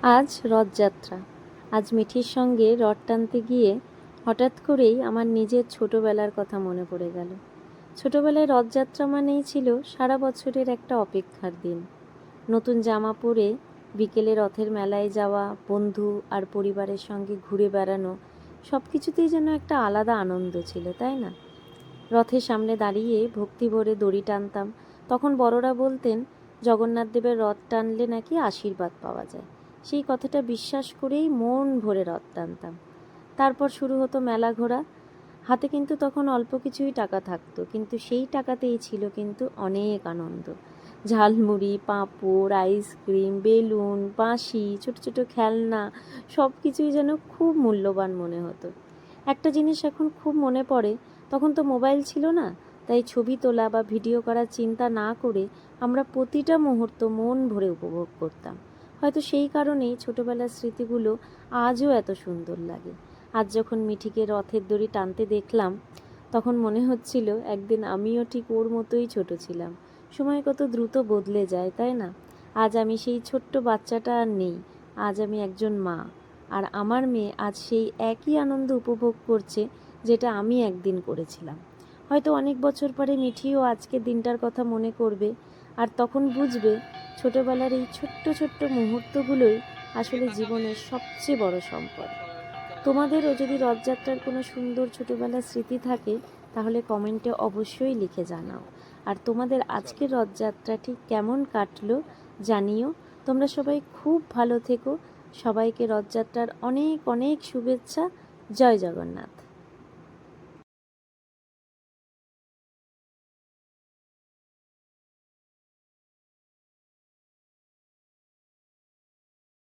আজ রথযাত্রা। আজ মিঠির সঙ্গে রথ টানতে গিয়ে হঠাৎ করেই আমার নিজের ছোটবেলার কথা মনে পড়ে গেল। ছোটবেলায় রথযাত্রা মানেই ছিল সারা বছরের একটা অপেক্ষার দিন। নতুন জামা পরে বিকেলে রথের মেলায় যাওয়া, বন্ধু আর পরিবারের সঙ্গে ঘুরে বেড়ানো, সব কিছুতেই যেন একটা আলাদা আনন্দ ছিল, তাই না? রথের সামনে দাঁড়িয়ে ভক্তি ভরে দড়ি টানতাম। তখন বড়রা বলতেন জগন্নাথ দেবের রথ টানলে নাকি আশীর্বাদ পাওয়া যায়। সেই কথাটা বিশ্বাস করেই মন ভরে রথ টানতাম। তারপর শুরু হতো মেলা ঘোরা। হাতে কিন্তু তখন অল্প কিছুই টাকা থাকতো, কিন্তু সেই টাকাতেই ছিল কিন্তু অনেক আনন্দ। ঝালমুড়ি, পাঁপড়, আইসক্রিম, বেলুন, বাঁশি, ছোট ছোট খেলনা, সব কিছুই যেন খুব মূল্যবান মনে হতো। একটা জিনিস এখন খুব মনে পড়ে, তখন তো মোবাইল ছিল না, তাই ছবি তোলা বা ভিডিও করার চিন্তা না করে আমরা প্রতিটা মুহূর্ত মন ভরে উপভোগ করতাম। হয়তো সেই কারণেই ছোটবেলার স্মৃতিগুলো আজও এত সুন্দর লাগে। আজ যখন মিঠিকে রথের দড়ি টানতে দেখলাম, তখন মনে হচ্ছিল একদিন আমিও ঠিক ওর মতোই ছোট ছিলাম। সময় কত দ্রুত বদলে যায়, তাই না? আজ আমি সেই ছোট্ট বাচ্চাটা আর নেই। আজ আমি একজন মা, আর আমার মেয়ে আজ সেই একই আনন্দ উপভোগ করছে যেটা আমি একদিন করেছিলাম। হয়তো অনেক বছর পরে মিঠিও আজকের দিনটার কথা মনে করবে, আর তখন বুঝবে ছোটবেলার এই ছোট্ট ছোট্ট মুহূর্তগুলোই আসলে জীবনের সবচেয়ে বড় সম্পদ। তোমাদেরও যদি রথযাত্রার কোনো সুন্দর ছোটবেলার স্মৃতি থাকে, তাহলে কমেন্টে অবশ্যই লিখে জানাও। আর তোমাদের আজকের রথযাত্রা ঠিক কেমন কাটলো জানিও। তোমরা সবাই খুব ভালো থেকো। সবাইকে রথযাত্রার অনেক অনেক শুভেচ্ছা। জয় জগন্নাথ।